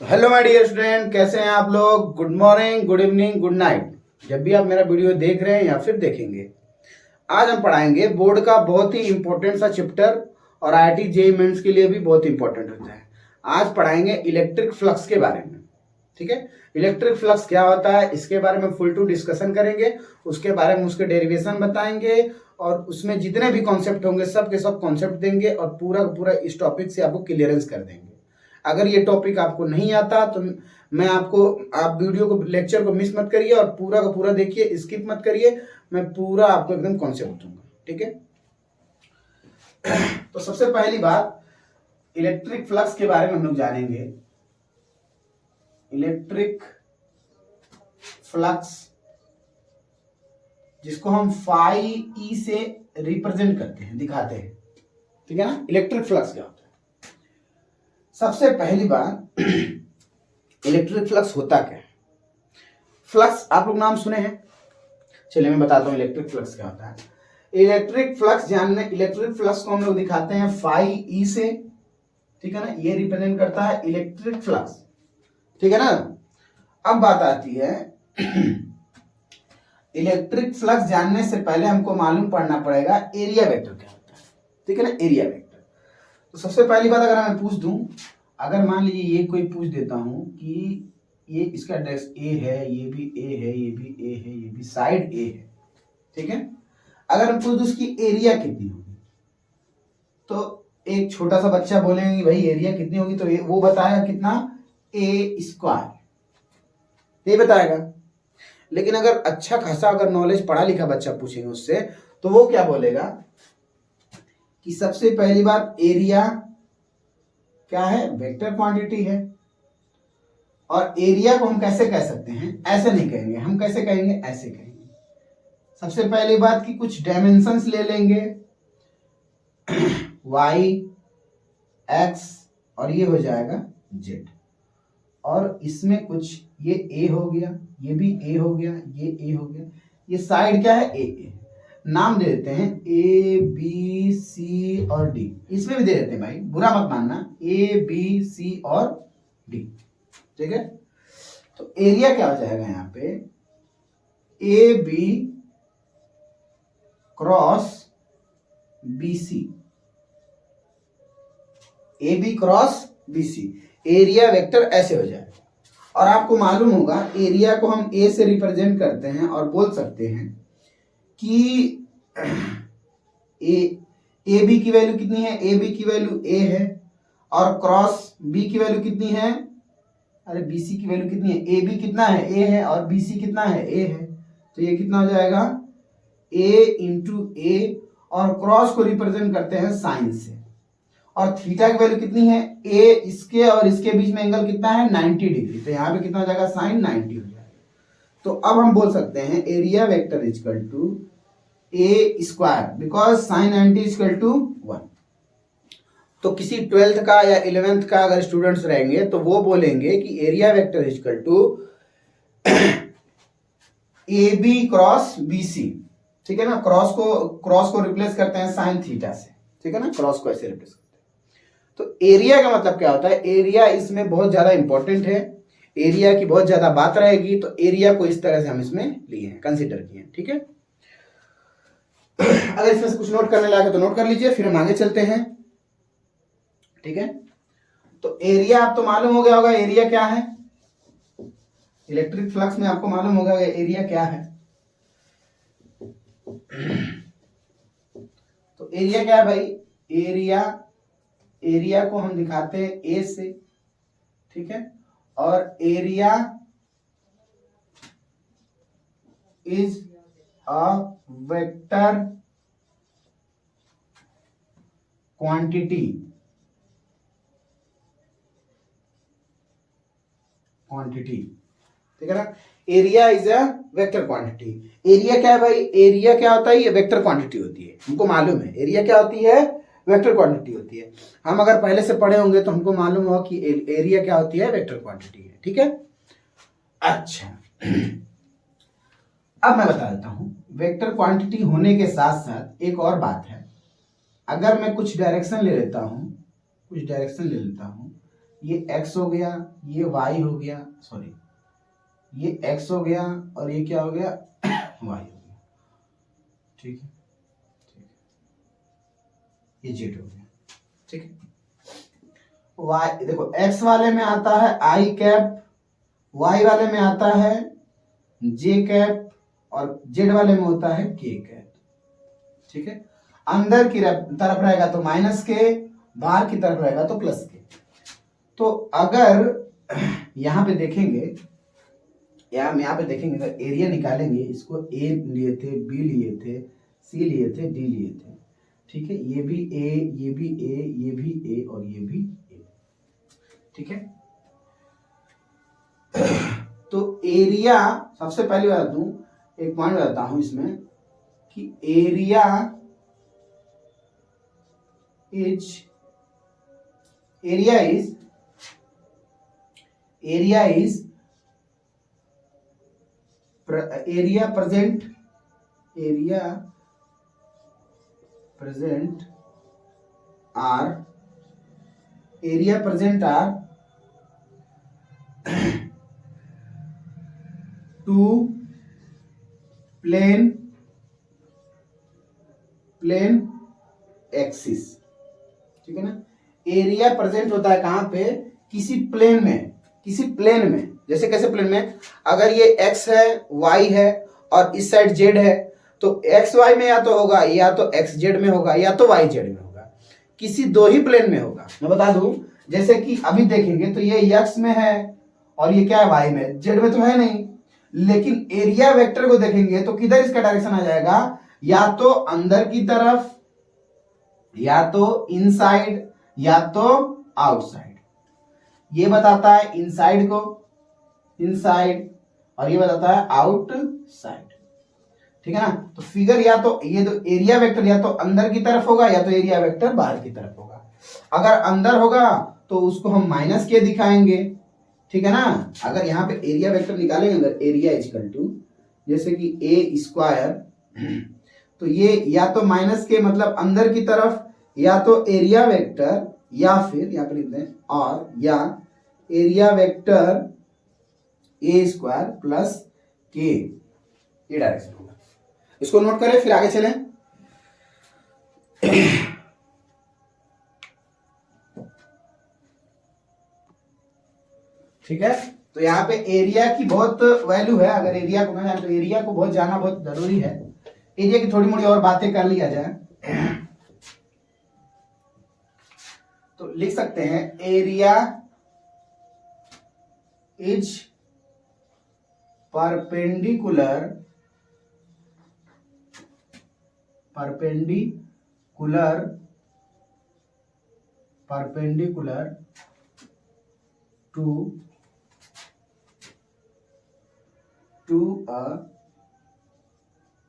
तो hello my dear student, कैसे हैं आप लोग। Good morning, good evening, good night, जब भी आप मेरा वीडियो देख रहे हैं या फिर देखेंगे। आज हम पढ़ाएंगे बोर्ड का बहुत ही इंपॉर्टेंट सा चैप्टर और आईआईटी जेईई मेंस के लिए भी बहुत इंपॉर्टेंट होता है। आज पढ़ाएंगे इलेक्ट्रिक फ्लक्स के बारे में। ठीक है, इलेक्ट्रिक फ्लक्स क्या होता है इसके बारे में फुल टू डिस्कशन करेंगे। उसके बारे में उसके डेरिवेशन बताएंगे और उसमें जितने भी कॉन्सेप्ट होंगे सब के सब कॉन्सेप्ट देंगे और पूरा का पूरा इस टॉपिक से आपको क्लियरेंस कर देंगे। अगर ये टॉपिक आपको नहीं आता तो मैं आप वीडियो को, लेक्चर को मिस मत करिए और पूरा का पूरा देखिए, स्किप मत करिए। मैं पूरा आपको एकदम कॉन्सेप्ट दूंगा। ठीक है, तो सबसे पहली बात इलेक्ट्रिक फ्लक्स के बारे में हम लोग जानेंगे। इलेक्ट्रिक फ्लक्स जिसको हम फाई ई से रिप्रेजेंट करते हैं, दिखाते हैं। ठीक है ना, इलेक्ट्रिक फ्लक्स क्या होता है। सबसे पहली बात इलेक्ट्रिक फ्लक्स होता क्या है। फ्लक्स आप लोग नाम सुने हैं, चलिए मैं बताता हूं इलेक्ट्रिक फ्लक्स क्या होता है। इलेक्ट्रिक फ्लक्स जानने, इलेक्ट्रिक फ्लक्स को हम लोग दिखाते हैं फाई ई से। ठीक है ना, ये रिप्रेजेंट करता है इलेक्ट्रिक फ्लक्स। ठीक है ना, अब बात आती है इलेक्ट्रिक फ्लक्स जानने से पहले हमको मालूम पड़ना पड़ेगा एरिया वेक्टर क्या होता है। ठीक है ना, एरिया वेक्टर। तो सबसे पहली बात अगर मैं पूछ दूं, अगर मान लीजिए ये कोई पूछ देता हूं कि ये इसका एड्रेस ए है, ये भी ए है, ये भी ए है, ये भी साइड ए है। ठीक है, अगर मैं पूछ दूं उसकी एरिया कितनी होगी, तो एक छोटा सा बच्चा बोलेंगे भाई एरिया कितनी होगी, तो वो बताएगा कितना, ए स्क्वायर, ये बताएगा। लेकिन अगर अच्छा खासा अगर नॉलेज पढ़ा लिखा बच्चा पूछेंगे उससे, तो वो क्या बोलेगा कि सबसे पहली बात एरिया क्या है, वेक्टर क्वांटिटी है। और एरिया को हम कैसे कह सकते हैं, ऐसे नहीं कहेंगे, हम कैसे कहेंगे, ऐसे कहेंगे। सबसे पहली बात कि कुछ डायमेंशंस ले लेंगे y, x और ये हो जाएगा z। और इसमें कुछ ये a हो गया, ये भी a हो गया, ये a हो गया, ये साइड क्या है, a। नाम दे देते हैं ए बी सी और डी, इसमें भी दे देते हैं भाई, बुरा मत मानना, ए बी सी और डी। ठीक है, तो एरिया क्या हो जाएगा यहाँ पे, A B cross B C, A B cross B C, area vector ऐसे हो जाएगा। और आपको मालूम होगा एरिया को हम ए से रिप्रेजेंट करते हैं और बोल सकते हैं कि ए बी की वैल्यू कितनी है, ए बी की वैल्यू ए है, और क्रॉस बी की वैल्यू कितनी है, अरे बी सी की वैल्यू कितनी है, ए बी कितना है, ए है, और बी सी कितना है, ए है। तो ये कितना हो जाएगा, ए इंटू ए, और क्रॉस को रिप्रेजेंट करते हैं साइन से। और थीटा की वैल्यू कितनी है, ए इसके और इसके बीच में एंगल कितना है, 90 डिग्री। तो यहाँ पे कितना हो जाएगा, साइन 90 हो जाएगा। तो अब हम बोल सकते हैं area vector equal to A square, because sine 90 equal to 1। तो किसी 12th का या 11th का अगर स्टूडेंट्स रहेंगे तो वो बोलेंगे कि area vector equal to A B cross B C. ठीक है ना, क्रॉस को रिप्लेस करते हैं साइन थीटा से। ठीक है ना, क्रॉस को ऐसे रिप्लेस करते हैं। तो एरिया का मतलब क्या होता है, एरिया इसमें बहुत ज्यादा इंपॉर्टेंट है, एरिया की बहुत ज्यादा बात रहेगी। तो एरिया को इस तरह से हम इसमें लिए हैं, कंसिडर किए हैं। ठीक है, अगर इसमें से कुछ नोट करने लागे तो नोट कर लीजिए, फिर हम आगे चलते हैं। ठीक है, तो एरिया आप तो मालूम हो गया होगा, एरिया क्या है इलेक्ट्रिक फ्लक्स में, आपको मालूम होगा एरिया क्या है। तो एरिया क्या है भाई, एरिया को हम दिखाते हैं ए से। ठीक है, और area is a vector quantity. ठीक है ना, area is a vector quantity. Area क्या है भाई, एरिया क्या होता है, ये वेक्टर क्वांटिटी होती है, हमको मालूम है एरिया क्या होती है, वेक्टर क्वांटिटी होती है। हम अगर पहले से पढ़े होंगे तो हमको मालूम होगा कि एरिया क्या होती है, वेक्टर क्वांटिटी है। ठीक है, अच्छा अब मैं बता देता हूं, वेक्टर क्वांटिटी होने के साथ साथ एक और बात है। अगर मैं कुछ डायरेक्शन ले लेता हूं, ये x हो गया, ये y हो गया, सॉरी ये x हो गया और ये क्या हो गया y हो गया। ठीक है, ये z हो गया। ठीक है, y देखो x वाले में आता है i कैप, y वाले में आता है j कैप और z वाले में होता है k कैप। ठीक है, अंदर की तरफ रहेगा तो माइनस के, बाहर की तरफ रहेगा तो प्लस के। तो अगर यहां पे देखेंगे, यहाँ पे देखेंगे अगर एरिया निकालेंगे, इसको ए लिए थे, बी लिए थे, सी लिए थे, डी लिए थे। ठीक है, ये भी ए, ये भी ए, ये भी ए और ये भी ए। ठीक है, तो एरिया, सबसे पहली बात दूं, एक पॉइंट बताता हूं इसमें कि area is area present are two plane axis. ठीक है ना, एरिया प्रेजेंट होता है कहां पे, किसी प्लेन में, जैसे कैसे प्लेन में, अगर ये x है, y है और इस साइड z है, तो x y में या तो होगा, या तो x z में होगा, या तो y z में होगा, किसी दो ही प्लेन में होगा। मैं बता दूं, जैसे कि अभी देखेंगे तो ये x में है और ये क्या है, y में, z में तो है नहीं। लेकिन एरिया वेक्टर को देखेंगे तो किधर इसका डायरेक्शन आ जाएगा, या तो अंदर की तरफ, या तो इनसाइड, या तो आउटसाइड। ये बताता है इनसाइड को, इनसाइड, और ये बताता है आउटसाइड। ठीक है ना, तो फिगर या तो ये तो एरिया वेक्टर या तो अंदर की तरफ होगा, या तो एरिया वेक्टर बाहर की तरफ होगा। अगर अंदर होगा तो उसको हम माइनस के दिखाएंगे। ठीक है ना, अगर यहाँ पे एरिया वेक्टर निकालेंगे, अगर एरिया इक्वल टू जैसे कि ए स्क्वायर, तो ये या तो माइनस के मतलब अंदर की तरफ, या तो एरिया वेक्टर, या फिर यहाँ पे लिखते हैं और, या area vector A square plus के, ये डायरेक्शन होगा। इसको नोट करें, फिर आगे चलें। ठीक है, तो यहाँ पे एरिया की बहुत वैल्यू है। अगर एरिया को ना जाने तो एरिया को बहुत जाना बहुत जरूरी है। एरिया की थोड़ी मोड़ी और बातें कर लिया जाए तो लिख सकते हैं area is perpendicular to a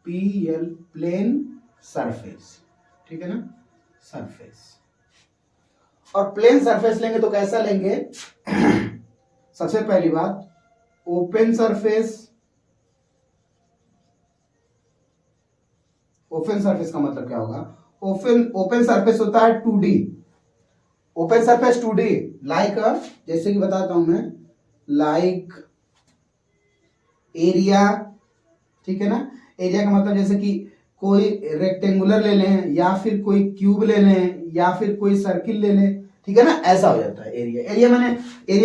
PL plane surface. ठीक है ना, सरफेस। और प्लेन सरफेस लेंगे तो कैसा लेंगे सबसे पहली बात, ओपन सरफेस। ओपन सरफेस का मतलब क्या होगा, ओपन सरफेस होता है 2D। Open surface 2D like, जैसे कि बताता हूं मैं, लाइक एरिया। ठीक है ना, एरिया का मतलब जैसे कि कोई रेक्टेंगुलर ले लें, या फिर कोई क्यूब ले लें, या फिर कोई सर्किल ले लें। ठीक है ना, ऐसा हो जाता है एरिया। एरिया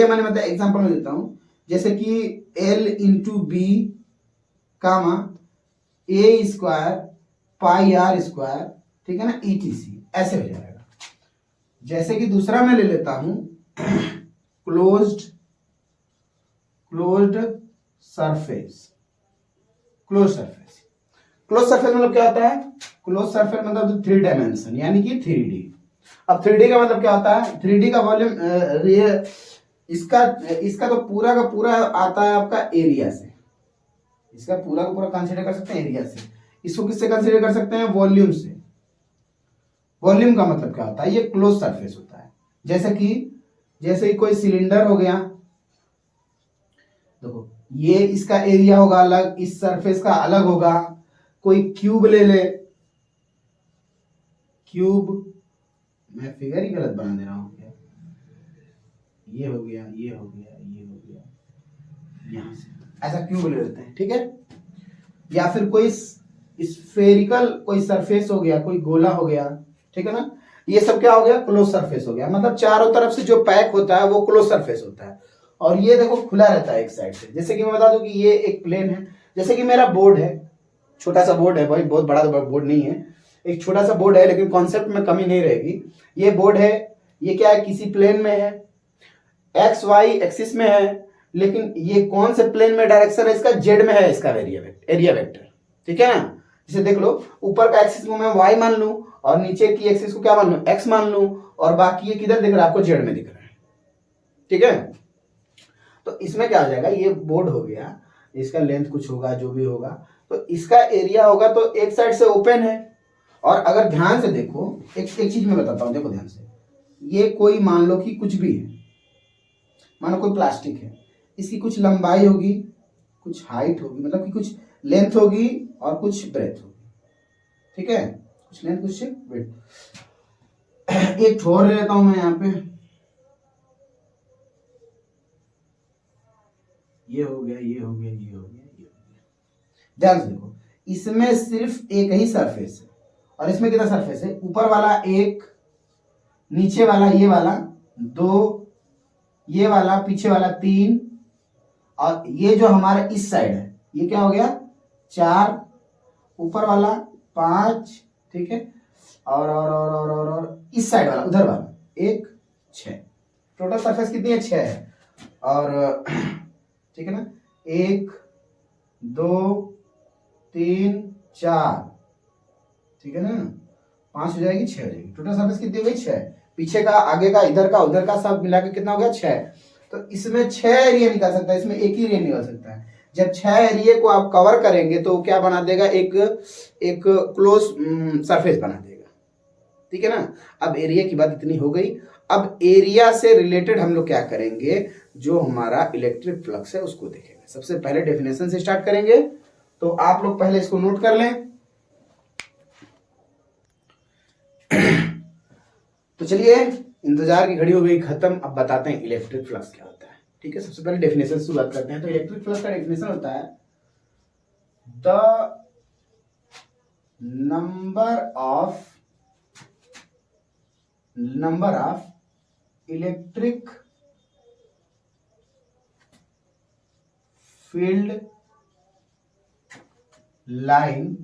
मैंने मतलब एग्जांपल में देता हूं, जैसे कि L into B comma A square pi R square. ठीक है ना, ETC ऐसे हो जाएगा। जैसे कि दूसरा मैं ले लेता हूं क्लोज्ड सरफेस। क्लोज सरफेस मतलब क्या होता है, क्लोज सरफेस मतलब 3 डायमेंशन यानी कि 3D। अब 3D का मतलब क्या होता है, 3D का वॉल्यूम, इसका तो पूरा का पूरा आता है आपका एरिया से। इसका पूरा का पूरा कंसीडर कर सकते हैं एरिया से। इसको किससे कंसीडर कर सकते हैं, वॉल्यूम से। वॉल्यूम का मतलब क्या होता है, ये क्लोज सरफेस होता है। जैसे कोई सिलेंडर हो गया, देखो ये इसका एरिया होगा अलग, इस सरफेस का अलग होगा। कोई क्यूब ले ले, क्यूब, मैं फिगर ही गलत बना दे रहा हूं क्या, ये हो गया, ये हो गया, ये हो गया, यहाँ से ऐसा क्यूब ले लेते हैं, ठीक है। या फिर कोई स्फेरिकल कोई सरफेस हो गया, कोई गोला हो गया, ठीक है ना। ये सब क्या हो गया, क्लोज सरफेस हो गया। मतलब चारों तरफ से जो पैक होता है वो क्लोज सरफेस होता है, और ये देखो खुला रहता है एक साइड से। जैसे कि मैं बता दूं कि ये एक प्लेन है, जैसे कि मेरा बोर्ड है, छोटा सा बोर्ड है भाई, बहुत बड़ा तो बोर्ड नहीं है, एक छोटा सा बोर्ड है, लेकिन कॉन्सेप्ट में कमी नहीं रहेगी। ये बोर्ड है, ये क्या है, किसी प्लेन में है, एक्स वाई एक्सिस में है, लेकिन ये कौन से प्लेन में डायरेक्शन है इसका, जेड में है इसका एरिया वेक्टर, ठीक है ना। जैसे देख लो, ऊपर का एक्सिस को मैं वाई मान लूं, और नीचे की एक्सिस को क्या मान लूं, एक्स मान लूं, और बाकी ये किधर दिख रहा है आपको, जेड में दिख रहा है, ठीक है। तो इसमें क्या हो जाएगा, ये बोर्ड हो गया, इसका लेंथ कुछ होगा, जो भी होगा, तो इसका एरिया होगा तो एक साइड से ओपन है। और अगर ध्यान से देखो, एक चीज मैं बताता हूं, देखो ध्यान से, ये कोई मान लो कि कुछ भी है, मानो कोई प्लास्टिक है, इसकी कुछ लंबाई होगी, कुछ हाइट होगी, मतलब कि कुछ लेंथ होगी और कुछ ब्रेथ होगी, ठीक है, कुछ लेंथ कुछ ब्रेथ। एक ठोर ले लेता हूं मैं यहाँ पे, ये हो गया, ये हो गया, ये हो गया, ये हो गया। ध्यान से देखो, इसमें सिर्फ एक ही सरफेस है, और इसमें कितना सरफेस है, ऊपर वाला एक, नीचे वाला ये वाला दो, ये वाला पीछे वाला तीन, और ये जो हमारा इस साइड है ये क्या हो गया, चार, ऊपर वाला पांच, ठीक है, और इस साइड वाला उधर वाला एक, छह। टोटल सरफेस कितनी है, छह है। और ठीक है ना, एक, दो, तीन, चार, ठीक है ना, पांच हो जाएगी, छह हो जाएगी। टोटल सरफेस कितनी हो गई, छह। पीछे का, आगे का, इधर का, उधर का सब मिला के कितना हो गया, छह। तो इसमें छह एरिया निकाल सकता है, इसमें एक ही एरिया निकाल सकता है। जब छह एरिया को आप कवर करेंगे तो क्या बना देगा, एक क्लोज सरफेस बना देगा, ठीक है ना। अब एरिया की बात इतनी हो गई। अब एरिया से रिलेटेड हम लोग क्या करेंगे, जो हमारा इलेक्ट्रिक फ्लक्स है उसको देखेंगे। सबसे पहले डेफिनेशन से स्टार्ट करेंगे, तो आप लोग पहले इसको नोट कर लें। तो चलिए, इंतजार की घड़ी हो गई खत्म, अब बताते हैं इलेक्ट्रिक फ्लक्स क्या होता है, ठीक है। सबसे पहले डेफिनेशन से शुरुआत करते हैं। तो इलेक्ट्रिक फ्लक्स का डेफिनेशन होता है, the number of electric field line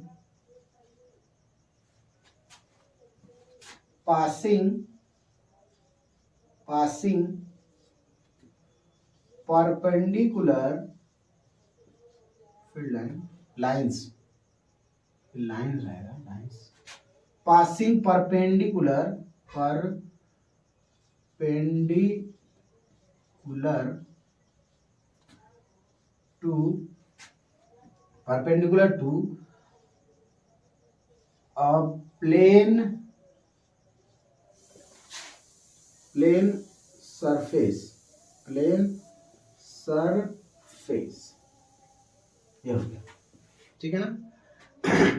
passing perpendicular field lines passing perpendicular to a plane surface, ये हो गया, ठीक है ना।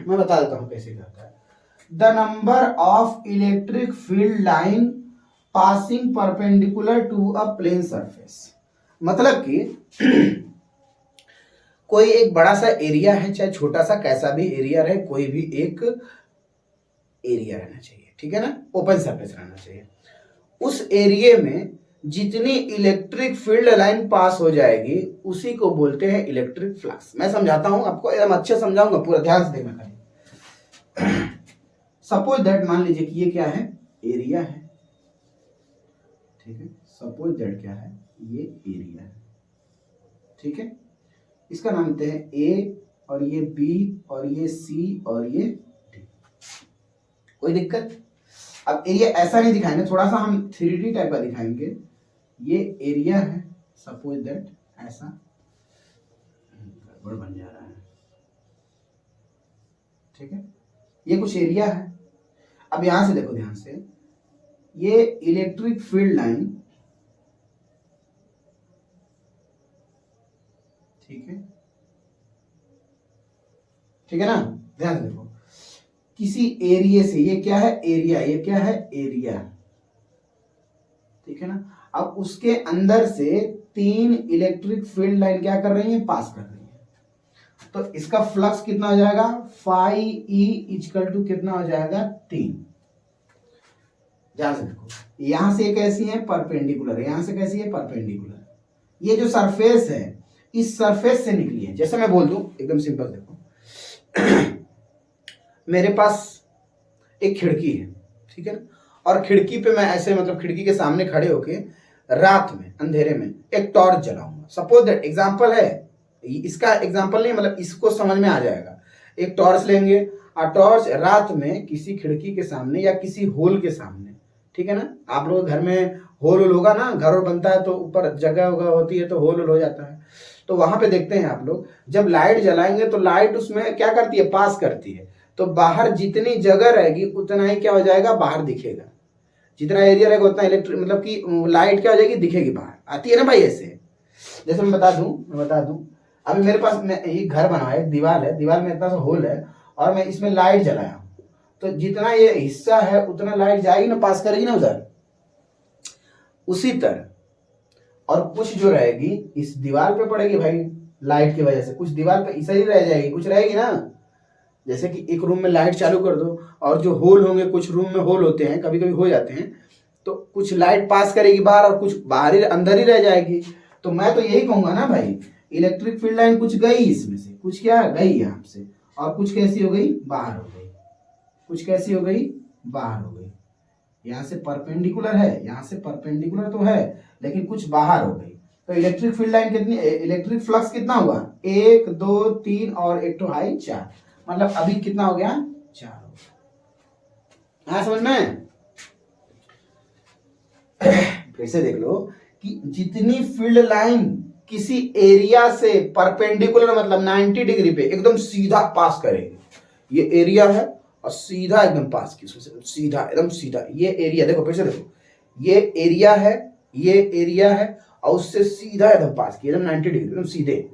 मैं बता देता हूं कैसे करता है। The number of electric field line passing perpendicular to a plane surface, मतलब कि कोई एक बड़ा सा एरिया है, चाहे छोटा सा कैसा भी एरिया रहे, कोई भी एक एरिया रहना चाहिए, ठीक है ना, ओपन सरफेस रहना चाहिए। उस एरिया में जितनी इलेक्ट्रिक फील्ड लाइन पास हो जाएगी उसी को बोलते हैं इलेक्ट्रिक फ्लक्स। मैं समझाता हूं आपको, एकदम अच्छे समझाऊंगा, पूरा ध्यान से देखना करें। सपोज दैट, मान लीजिए कि ये क्या है, एरिया है, ठीक है। सपोज दैट क्या है, ये एरिया है, ठीक है। इसका नाम देते हैं ए, और ये बी, और ये सी, और ये डी। कोई दिक्कत? अब एरिया ऐसा नहीं दिखाएंगे, थोड़ा सा हम 3D टाइप का दिखाएंगे। ये एरिया है, सपोज दैट ऐसा, गड़बड़ बन जा रहा है, ठीक है। ये कुछ एरिया है। अब यहां से देखो ध्यान से, ये इलेक्ट्रिक फील्ड लाइन, ठीक है, ठीक है ना। ध्यान से देखो, किसी एरिया से, ये क्या है, एरिया, ये क्या है, एरिया, ठीक है ना। अब उसके अंदर से 3 इलेक्ट्रिक फील्ड लाइन क्या कर रही है, पास कर रही है। तो इसका फ्लक्स कितना हो जाएगा, फाई ई इक्वल टू कितना हो जाएगा, 3। ध्यान से देखो, यहां से कैसी है, परपेंडिकुलर, यहां से कैसी है, परपेंडिकुलर। ये जो सरफेस है इस सरफेस से निकली है। जैसे मैं बोल दूं एकदम सिंपल, देखो मेरे पास एक खिड़की है, ठीक है ना, और खिड़की पे मैं ऐसे मतलब खिड़की के सामने खड़े होके रात में अंधेरे में एक टॉर्च जलाऊंगा। सपोज दैट एग्जांपल है, इसका एग्जांपल नहीं, मतलब इसको समझ में आ जाएगा। एक टॉर्च लेंगे और टॉर्च रात में किसी खिड़की के सामने या किसी होल के सामने, ठीक है ना, आप लोग घर में होल होगा ना, घर और बनता है तो ऊपर जगह होती है तो होल हो जाता है, तो वहां पे देखते हैं आप लोग, जब लाइट जलाएंगे तो लाइट उसमें क्या करती है, पास करती है। तो बाहर जितनी जगह रहेगी उतना ही क्या हो जाएगा, बाहर दिखेगा। जितना एरिया रहेगा उतना इलेक्ट्रिक मतलब कि लाइट क्या हो जाएगी, दिखेगी, बाहर आती है ना भाई। ऐसे जैसे मैं बता दूं अभी मेरे पास एक घर बना है, एक दीवार है, दीवार में इतना सा होल है और मैं इसमें लाइट जलाया, तो जितना ये हिस्सा है उतना लाइट जाएगी ना, पास करेगी ना उधर। उसी तरह और कुछ जो रहेगी इस दीवार पे पड़ेगी भाई, लाइट की वजह से कुछ दीवार पे ऐसा ही रह जाएगी, कुछ रहेगी ना। जैसे कि एक रूम में लाइट चालू कर दो और जो होल होंगे, कुछ रूम में होल होते हैं, कभी कभी हो जाते हैं, तो कुछ लाइट पास करेगी बाहर और कुछ बाहर ही अंदर ही रह जाएगी। तो मैं तो यही कहूंगा ना भाई, इलेक्ट्रिक फील्ड लाइन कुछ गई इसमें से, कुछ क्या गई यहाँ से, और कुछ कैसी हो गई, बाहर हो गई, कुछ कैसी हो गई, बाहर हो गई। यहाँ से परपेंडिकुलर है, यहाँ से परपेंडिकुलर तो है, लेकिन कुछ बाहर हो गई। तो इलेक्ट्रिक फील्ड लाइन कितनी, इलेक्ट्रिक फ्लक्स कितना हुआ, 1 2 3 और एक तो हाई 4, मतलब अभी कितना हो गया, 4 हो गया। हाँ समझ में। फिर से देख लो कि जितनी फील्ड लाइन किसी एरिया से परपेंडिकुलर मतलब 90 डिग्री पे एकदम सीधा पास करेगी, ये एरिया है और सीधा एकदम पास की, सीधा एकदम सीधा, ये एरिया देखो, फिर से देखो, ये एरिया है, ये एरिया है और उससे सीधा एकदम पास की, एकदम 90 डिग्री एकदम सीधे।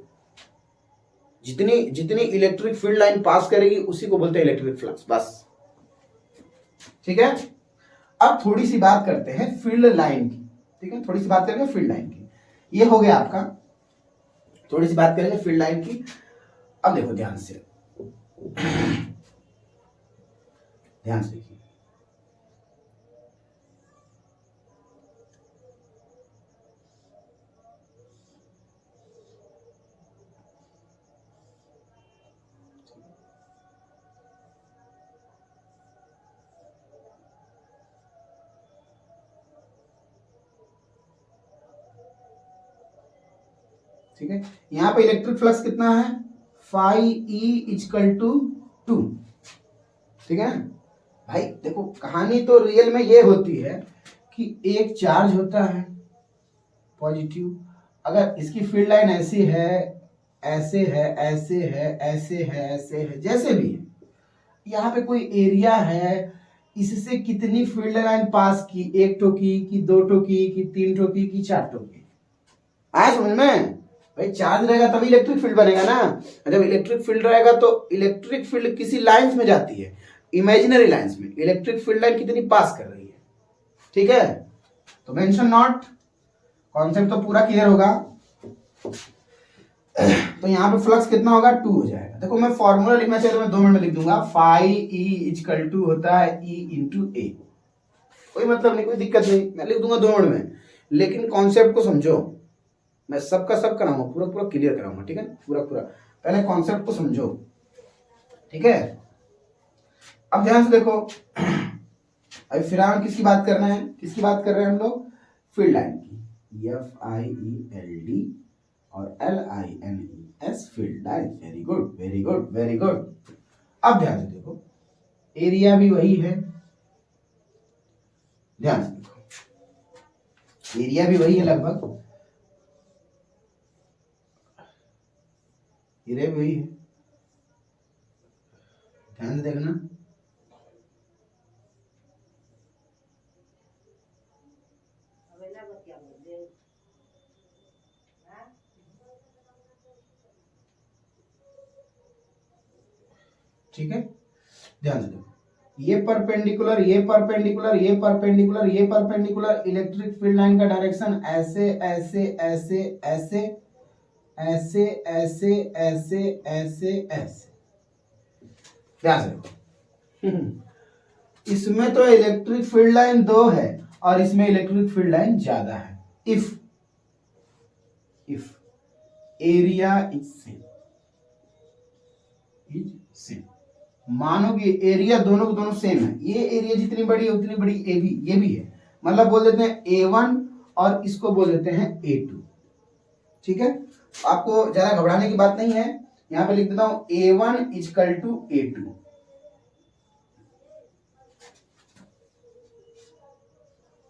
जितनी जितनी इलेक्ट्रिक फील्ड लाइन पास करेगी उसी को बोलते हैं इलेक्ट्रिक फ्लक्स, बस। ठीक है, अब थोड़ी सी बात करते हैं फील्ड लाइन की, ठीक है, थोड़ी सी बात करेंगे फील्ड लाइन की। ये हो गया आपका, थोड़ी सी बात करेंगे फील्ड लाइन की। अब देखो ध्यान से, ध्यान से देखिए, ठीक है, यहां पे इलेक्ट्रिक फ्लक्स कितना है, फाई ई इक्वल टू 2, ठीक है भाई। देखो कहानी तो रियल में ये होती है कि एक चार्ज होता है पॉजिटिव, अगर इसकी फील्ड लाइन ऐसी है, ऐसे है, ऐसे है, ऐसे है, ऐसे है, जैसे भी है, यहाँ पे कोई एरिया है, इससे कितनी फील्ड लाइन पास की, 1 ठो की 2 ठो की 3 ठो की 4 ठो की, आया समझ में। भाई चार्ज रहेगा तभी इलेक्ट्रिक फील्ड बनेगा ना, जब इलेक्ट्रिक फील्ड रहेगा तो इलेक्ट्रिक फील्ड किसी लाइंस में जाती है, इमेजिनरी लाइंस में इलेक्ट्रिक फील्ड लाइन कितनी पास कर रही है, ठीक है। तो मेंशन नॉट, कॉन्सेप्ट तो पूरा क्लियर होगा। तो यहाँ पे फ्लक्स कितना होगा, 2 हो जाएगा। देखो मैं फॉर्मूला लिखना चाहिए तो मैं 2 मिनट में लिख दूंगा, फाई ई इक्वल टू होता है ई इंटू ए, कोई मतलब नहीं, कोई दिक्कत नहीं, मैं लिख दूंगा 2 मिनट में, लेकिन कॉन्सेप्ट को समझो। मैं सबका सब कराऊंगा, पूरा पूरा क्लियर कराऊंगा, ठीक है, पूरा पूरा, पहले कॉन्सेप्ट को समझो, ठीक है। अब ध्यान से देखो, अभी फिलहाल किसकी बात कर रहे हैं, किसकी बात कर रहे हैं हम लोग, फील्ड लाइन की, FIELD और LINES, field line. Very good very good very good. अब ध्यान से देखो, एरिया भी वही है, ध्यान से देखो, एरिया भी वही है लगभग, एरिया भी वही है, ध्यान से देखना। ठीक है, ध्यान से देखो, ये परपेंडिकुलर, ये परपेंडिकुलर, ये परपेंडिकुलर, ये परपेंडिकुलर, इलेक्ट्रिक फील्ड लाइन का डायरेक्शन ऐसे ऐसे ऐसे ऐसे ऐसे ऐसे ऐसे ऐसे ऐसे। ध्यान से देखो इसमें तो इलेक्ट्रिक फील्ड लाइन 2 है और इसमें इलेक्ट्रिक फील्ड लाइन ज्यादा है। इफ एरिया इज सेम, मानो कि एरिया दोनों को दोनों सेम है, ये एरिया जितनी बड़ी है उतनी बड़ी ये भी है, मतलब बोल देते हैं A1 और इसको बोल देते हैं A2। ठीक है, आपको ज्यादा घबराने की बात नहीं है, यहां पे लिख देता हूं A1 is equal to A2।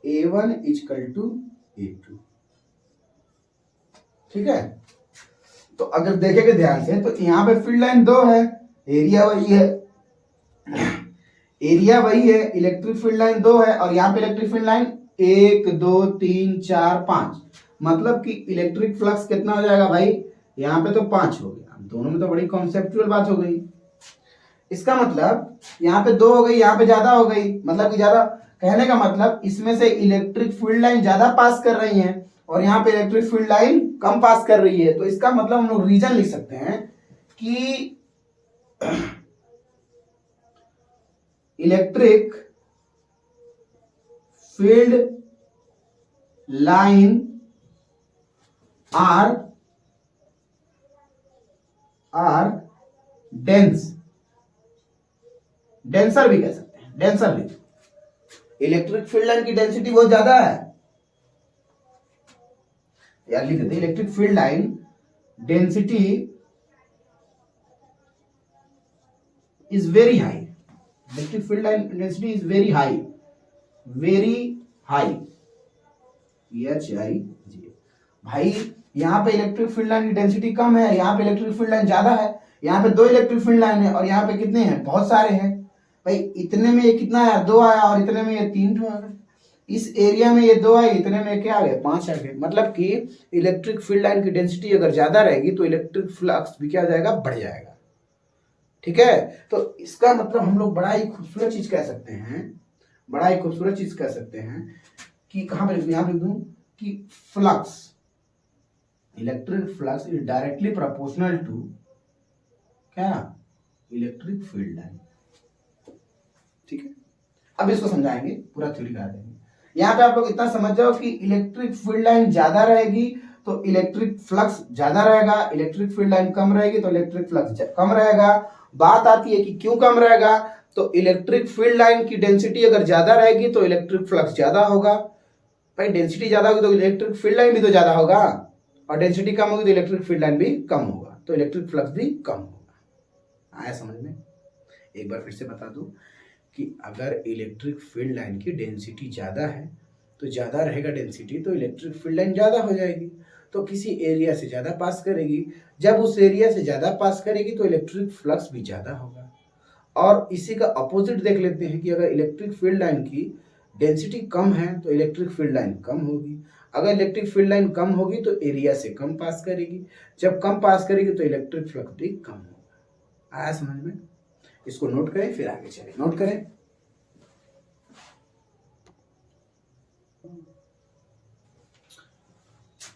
A1 is equal to A2। ठीक है, तो अगर देखेंगे ध्यान से तो यहाँ पे फील्ड लाइन 2 है, एरिया वही है, एरिया वही है, इलेक्ट्रिक फील्ड लाइन 2 है और यहाँ पे इलेक्ट्रिक फील्ड लाइन 1 2 3 4 5, मतलब कि इलेक्ट्रिक फ्लक्स कितना हो जाएगा भाई, यहाँ पे तो 5 हो गया, दोनों में तो बड़ी कॉन्सेप्चुअल बात हो गई। इसका मतलब यहाँ पे 2 हो गई, यहाँ पे ज्यादा हो गई, मतलब कि ज्यादा, कहने का मतलब इसमें से इलेक्ट्रिक फील्ड लाइन ज्यादा पास कर रही है और यहाँ पे इलेक्ट्रिक फील्ड लाइन कम पास कर रही है, तो इसका मतलब हम लोग रीजन लिख सकते हैं कि electric field line are dense, denser भी कह सकते हैं, डेंसर भी, इलेक्ट्रिक फील्ड लाइन की डेंसिटी बहुत ज्यादा है, यार लिख देते electric field line density is very high, electric field line density is very high, very high, HI जी। भाई यहाँ पे इलेक्ट्रिक फील्ड लाइन की डेंसिटी कम है, यहाँ पे इलेक्ट्रिक फील्ड लाइन ज्यादा है, यहाँ पे 2 इलेक्ट्रिक फील्ड लाइन है और यहाँ पे कितने हैं, बहुत सारे हैं भाई, इतने में ये कितना आया, 2 आया और इतने में ये 3 आ गए, इस एरिया में ये 2 आए, इतने में क्या आ गए, 5 आ गए, मतलब कि इलेक्ट्रिक फील्ड लाइन की डेंसिटी अगर ज्यादा रहेगी तो इलेक्ट्रिक फ्लक्स भी क्या हो जाएगा, बढ़ जाएगा। ठीक है, तो इसका मतलब हम लोग बड़ा ही खूबसूरत चीज कह सकते हैं, बड़ा ही खूबसूरत चीज कह सकते हैं कि कहां पर, यहां लिख दूं कि flux, electric flux is directly proportional to क्या, इलेक्ट्रिक फील्ड लाइन। ठीक है, अब इसको समझाएंगे, पूरा थ्योरी करा देंगे। यहां पे आप लोग इतना समझ जाओ कि इलेक्ट्रिक फील्ड लाइन ज्यादा रहेगी तो इलेक्ट्रिक फ्लक्स ज्यादा रहेगा, इलेक्ट्रिक फील्ड लाइन कम रहेगी तो इलेक्ट्रिक फ्लक्स कम रहेगा। बात आती है कि क्यों कम रहेगा, तो इलेक्ट्रिक फील्ड लाइन की डेंसिटी अगर ज्यादा रहेगी तो इलेक्ट्रिक फ्लक्स ज्यादा होगा, भाई डेंसिटी ज्यादा होगी तो इलेक्ट्रिक फील्ड लाइन भी तो ज्यादा होगा, और डेंसिटी कम होगी तो इलेक्ट्रिक फील्ड लाइन भी कम होगा, तो इलेक्ट्रिक फ्लक्स भी कम होगा। आया समझ में? एक बार फिर से बता दूं कि अगर इलेक्ट्रिक फील्ड लाइन की डेंसिटी ज़्यादा है तो ज़्यादा रहेगा डेंसिटी तो इलेक्ट्रिक फील्ड लाइन ज़्यादा हो जाएगी, तो किसी एरिया से ज़्यादा पास करेगी, जब उस एरिया से ज़्यादा पास करेगी तो इलेक्ट्रिक फ्लक्स भी ज़्यादा होगा। और इसी का अपोजिट देख लेते हैं कि अगर इलेक्ट्रिक फील्ड लाइन की डेंसिटी कम है तो इलेक्ट्रिक फील्ड लाइन कम होगी, अगर इलेक्ट्रिक फील्ड लाइन कम होगी तो एरिया से कम पास करेगी, जब कम पास करेगी तो इलेक्ट्रिक फ्लक्स भी कम होगा। आया समझ में? इसको नोट करें फिर आगे चले, नोट करें।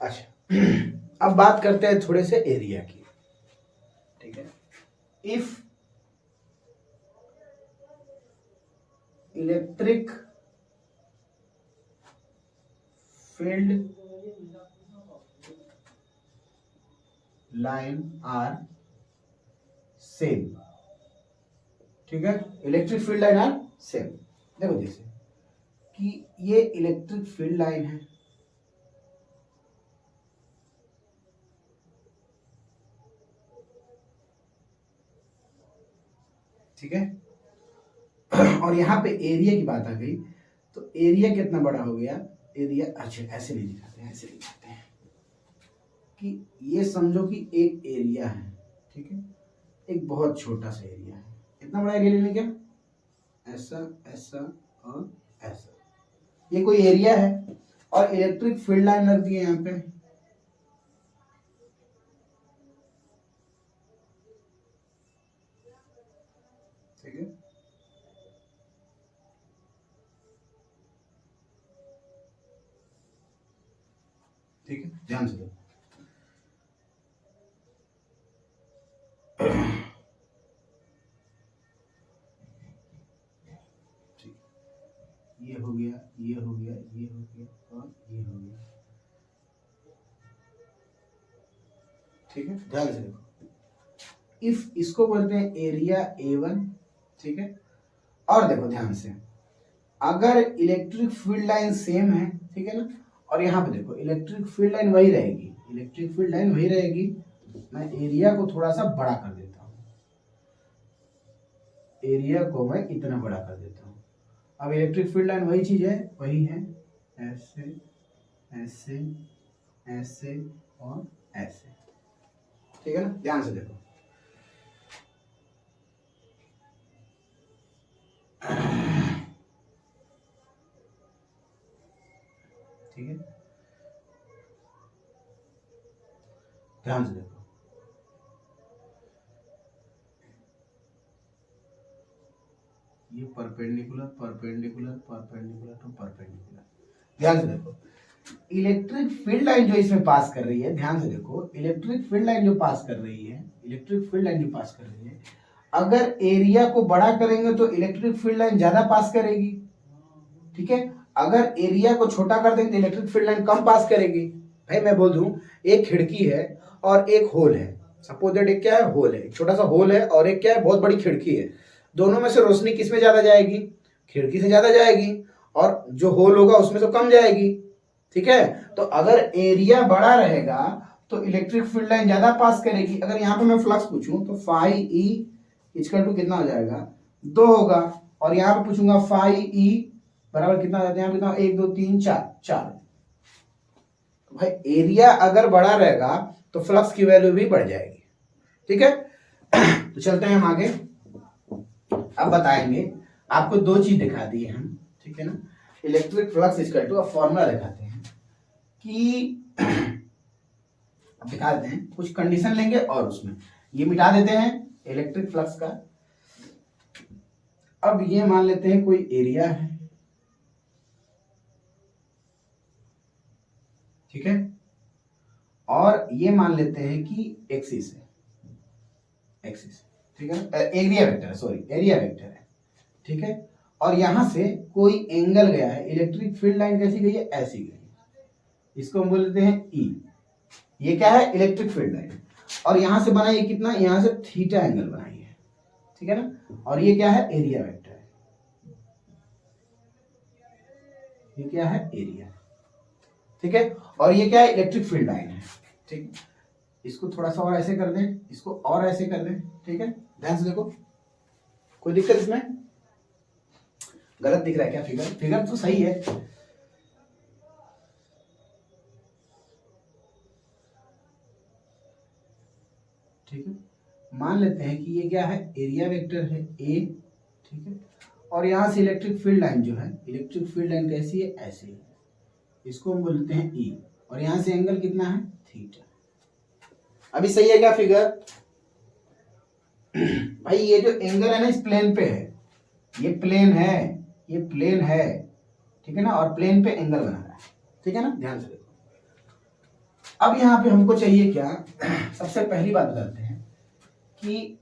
अच्छा अब बात करते हैं थोड़े से एरिया की। ठीक है, if electric field line are same, ठीक है, electric field line are same, देखो जैसे कि ये इलेक्ट्रिक फील्ड लाइन है, ठीक है, और यहाँ पे एरिया की बात आ गई तो एरिया कितना बड़ा हो गया, एरिया, अच्छा ऐसे नहीं दिखाते हैं, ऐसे दिखाते हैं कि ये समझो कि एक एरिया है, ठीक है, एक बहुत छोटा सा एरिया है, इतना बड़ा एरिया लेने क्या, ऐसा ऐसा और ऐसा, ये कोई एरिया है और इलेक्ट्रिक फील्ड लाइन रख दी है यहाँ पे, ठीक है, ठीक है, ध्यान से देखो। ये हो गया, ये हो गया, ये हो गया और ये हो गया। ठीक है, ध्यान से देखो। इफ इसको बोलते हैं एरिया A1, ठीक है। और देखो ध्यान से, अगर इलेक्ट्रिक फील्ड लाइन सेम है, ठीक है ना, और यहाँ पे देखो इलेक्ट्रिक फील्ड लाइन वही रहेगी, इलेक्ट्रिक फील्ड लाइन वही रहेगी। मैं एरिया को थोड़ा सा बड़ा कर देता हूँ, एरिया को मैं इतना बड़ा कर देता हूँ। अब इलेक्ट्रिक फील्ड लाइन वही चीज है, वही है, ऐसे ऐसे ऐसे और ऐसे, ठीक है ना, ध्यान से देखो। ठीक है, ध्यान से देखो। ये perpendicular perpendicular perpendicular to perpendicular, ध्यान से देखो। इलेक्ट्रिक फील्ड लाइन जो इसमें पास कर रही है, ध्यान से देखो, इलेक्ट्रिक फील्ड लाइन जो पास कर रही है, इलेक्ट्रिक फील्ड लाइन जो पास कर रही है, अगर एरिया को बड़ा करेंगे तो इलेक्ट्रिक फील्ड लाइन ज्यादा पास करेगी, ठीक है। अगर एरिया को छोटा कर देंगे तो इलेक्ट्रिक फील्ड लाइन कम पास करेगी। भाई मैं बोल दूं, एक खिड़की है और एक होल है, सपोज दैट एक क्या है, होल है, छोटा सा होल है, और एक क्या है, बहुत बड़ी खिड़की है। दोनों में से रोशनी किस में ज्यादा जाएगी, खिड़की से ज्यादा जाएगी, और जो होल होगा उसमें तो कम जाएगी, ठीक है। तो अगर एरिया बड़ा रहेगा तो इलेक्ट्रिक फील्ड लाइन ज्यादा पास करेगी। अगर यहाँ पे मैं फ्लक्स पूछूं तो फाई ई इक्वल टू कितना हो जाएगा, 2 होगा। और यहाँ पे पूछूंगा फाई ई बराबर कितना हो जाता है, यहाँ पे 1 2 3 4। भाई एरिया अगर बड़ा रहेगा तो फ्लक्स की वैल्यू भी बढ़ जाएगी, ठीक है। तो चलते हैं हम आगे। अब बताएंगे, आपको 2 चीज दिखा दी है हम, ठीक है ना। इलेक्ट्रिक फ्लक्स इक्वल टू, अब फॉर्मूला दिखाते हैं कि अब दिखा देते हैं, कुछ कंडीशन लेंगे और उसमें ये मिटा देते हैं इलेक्ट्रिक फ्लक्स का। अब ये मान लेते हैं कोई एरिया है, ठीक है, और ये मान लेते हैं कि एक्सिस है, एक्सिस, ठीक है, एरिया वेक्टर है, सॉरी एरिया वेक्टर है, ठीक है। और यहां से कोई एंगल गया है, इलेक्ट्रिक फील्ड लाइन कैसी गई है, ऐसी गई है, इसको हम बोल देते हैं ई। ये क्या है, इलेक्ट्रिक फील्ड लाइन, और यहां से बनाइए कितना, यहां से थीटा एंगल बनाइए, ठीक है ना। और ये क्या है, एरिया वेक्टर है, ये क्या है, एरिया, ठीक है। और ये क्या है, इलेक्ट्रिक फील्ड लाइन है, ठीक। इसको थोड़ा सा और ऐसे कर दें, इसको और ऐसे कर दें, ठीक है। ध्यान से देखो, कोई दिक्कत इसमें, गलत दिख रहा है क्या फिगर, फिगर तो सही है। ठीक है, मान लेते हैं कि ये क्या है, एरिया वेक्टर है ए, ठीक है। और यहां से इलेक्ट्रिक फील्ड लाइन जो है, इलेक्ट्रिक फील्ड लाइन कैसी है, ऐसी है, इसको हम बोलते हैं ई। और यहां से एंगल कितना है, थीटा। अभी सही है क्या फिगर? भाई ये जो एंगल है ना, इस प्लेन पे है, ये प्लेन है, ये प्लेन है, ठीक है ना, और प्लेन पे एंगल बना रहा है, ठीक है ना, ध्यान से देखो। अब यहां पे हमको चाहिए क्या, सबसे पहली बात बताते हैं कि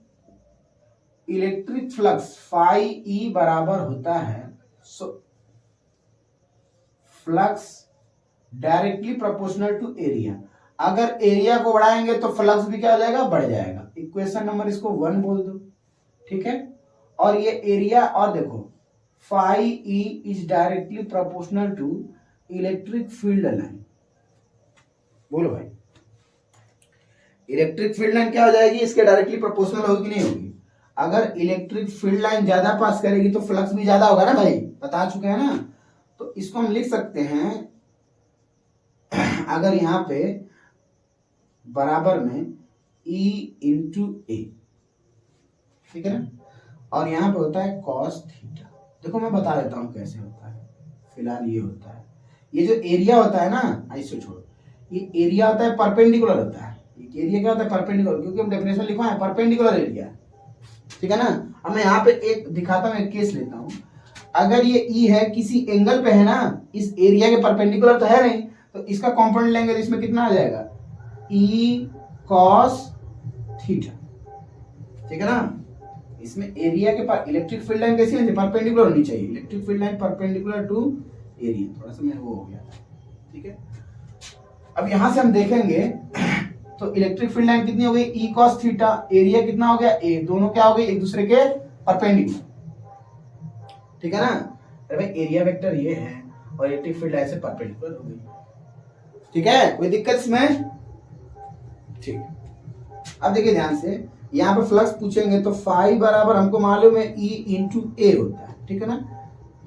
इलेक्ट्रिक फ्लक्स फाई ई बराबर होता है flux directly proportional to area. अगर एरिया को बढ़ाएंगे तो फ्लक्स भी क्या हो जाएगा, बढ़ जाएगा। इक्वेशन नंबर इसको 1 बोल दो, ठीक है। और ये एरिया, और देखो phi E is directly proportional to electric field line. बोलो भाई, इलेक्ट्रिक फील्ड लाइन क्या हो जाएगी, इसके डायरेक्टली प्रोपोर्शनल होगी कि नहीं होगी? अगर इलेक्ट्रिक फील्ड लाइन ज्यादा पास करेगी तो फ्लक्स भी ज्यादा होगा ना भाई, बता चुके हैं ना। तो इसको हम लिख सकते हैं, अगर यहां पे बराबर में E इंटू ए, ठीक है ना, और यहां पे होता है कॉस थीटा। देखो मैं बता देता हूं कैसे होता है। फिलहाल ये होता है, ये जो एरिया होता है ना, इसको छोड़ो, ये एरिया होता है परपेंडिकुलर होता है। एरिया क्या होता है, परपेंडिकुलर, क्योंकि हम डेफिनेशन लिखवा है परपेंडिकुलर एरिया, ठीक है ना। अब मैं यहाँ पे एक दिखाता हूँ, एक केस लेता हूँ। अगर ये ई है, किसी एंगल पे है ना, इस एरिया के परपेंडिकुलर तो है नहीं, तो इसका कंपोनेंट लेंगे तो इसमें कितना आ जाएगा, ई कॉस थीटा, ठीक है ना। इसमें एरिया के पास इलेक्ट्रिक फील्ड लाइन कैसी होनी चाहिए, परपेंडिकुलर होनी चाहिए, electric field line perpendicular to area, थोड़ा सा मैं वो हो गया, ठीक है। अब यहां से हम देखेंगे तो इलेक्ट्रिक फील्ड लाइन कितनी हो गई, ई कॉस थीटा, एरिया कितना हो गया, ए, दोनों क्या हो गए, एक दूसरे के परपेंडिकुलर, ठीक है ना। अरे भाई एरिया वेक्टर ये है और इलेक्ट्रिक फील्ड लाइन से परपेंडिकुलर हो गई, ठीक है, कोई दिक्कत इसमें, ठीक। अब देखिए ध्यान से, यहाँ पे फ्लक्स पूछेंगे तो फाई बराबर हमको मालूम है ई इंटू ए होता है, ठीक है ना,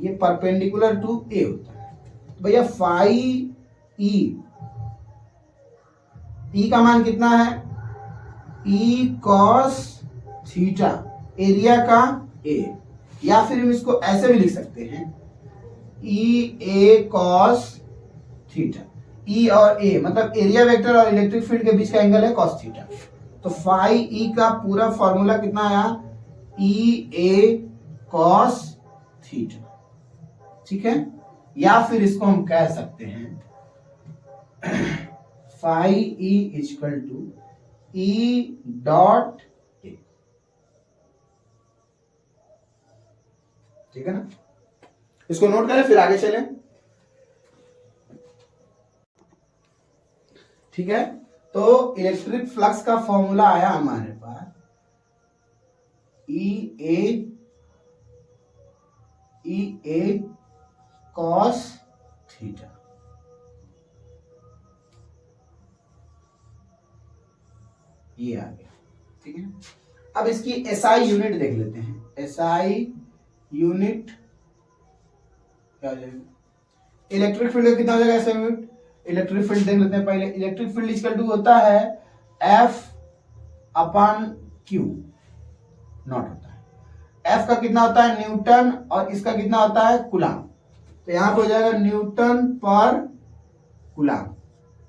ये परपेंडिकुलर टू ए होता है। तो भैया फाई ई का मान कितना है, ई कॉस थीटा, एरिया का ए, या फिर हम इसको ऐसे भी लिख सकते हैं, ई ए कॉस थीटा, ई और ए मतलब एरिया वेक्टर और इलेक्ट्रिक फील्ड के बीच का एंगल है कॉस थीटा। तो फाई ई का पूरा फॉर्मूला कितना आया, ई ए कॉस थीटा, ठीक है। या फिर इसको हम कह सकते हैं phi E equal to E dot A, ठीक है ना। इसको नोट करें फिर आगे चलें, ठीक है। तो इलेक्ट्रिक फ्लक्स का फॉर्मूला आया हमारे पास ई ए कॉस थीटा, ये आ गया, ठीक है। अब इसकी एसआई यूनिट देख लेते हैं, एसआई यूनिट क्या हो जाएगा, इलेक्ट्रिक फील्ड कितना हो जाएगा एसआई यूनिट, इलेक्ट्रिक फील्ड देख लेते हैं पहले, इलेक्ट्रिक फील्ड इक्वल टू होता है एफ अपॉन क्यू नॉट होता है, एफ का कितना होता है न्यूटन और इसका कितना होता है कूलम, तो यहां पर हो जाएगा न्यूटन पर कूलम,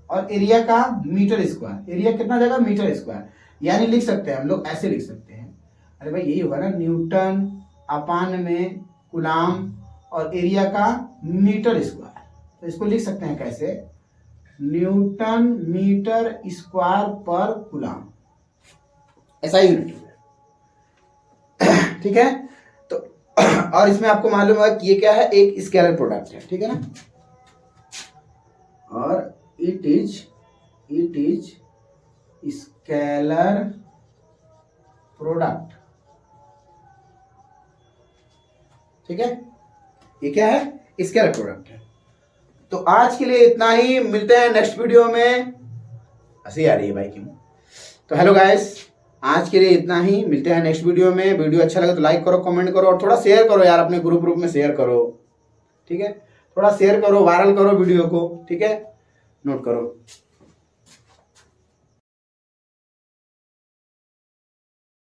और एरिया का मीटर स्क्वायर, एरिया कितना जाएगा मीटर स्क्वायर, यानी लिख सकते हैं हम लोग ऐसे लिख सकते हैं, अरे भाई यही होगा ना न्यूटन अपान में कूलम और एरिया का मीटर स्क्वायर, तो इसको लिख सकते हैं कैसे, न्यूटन मीटर स्क्वायर पर कूलम, ऐसा यूनिट, ठीक है। तो और इसमें आपको मालूम है कि ये क्या है, एक स्केलर प्रोडक्ट है, ठीक है ना, और इट इज स्केलर प्रोडक्ट, ठीक है, ये क्या है स्केलर प्रोडक्ट है। तो आज के लिए इतना ही, मिलते हैं नेक्स्ट वीडियो में, हंसी आ रही है भाई क्यों, तो हेलो गाइस, आज के लिए इतना ही, मिलते हैं नेक्स्ट वीडियो में। वीडियो अच्छा लगे तो लाइक करो, कमेंट करो और थोड़ा शेयर करो यार, अपने ग्रुप में शेयर करो, ठीक है, थोड़ा शेयर करो, वायरल करो वीडियो को, ठीक है, नोट करो।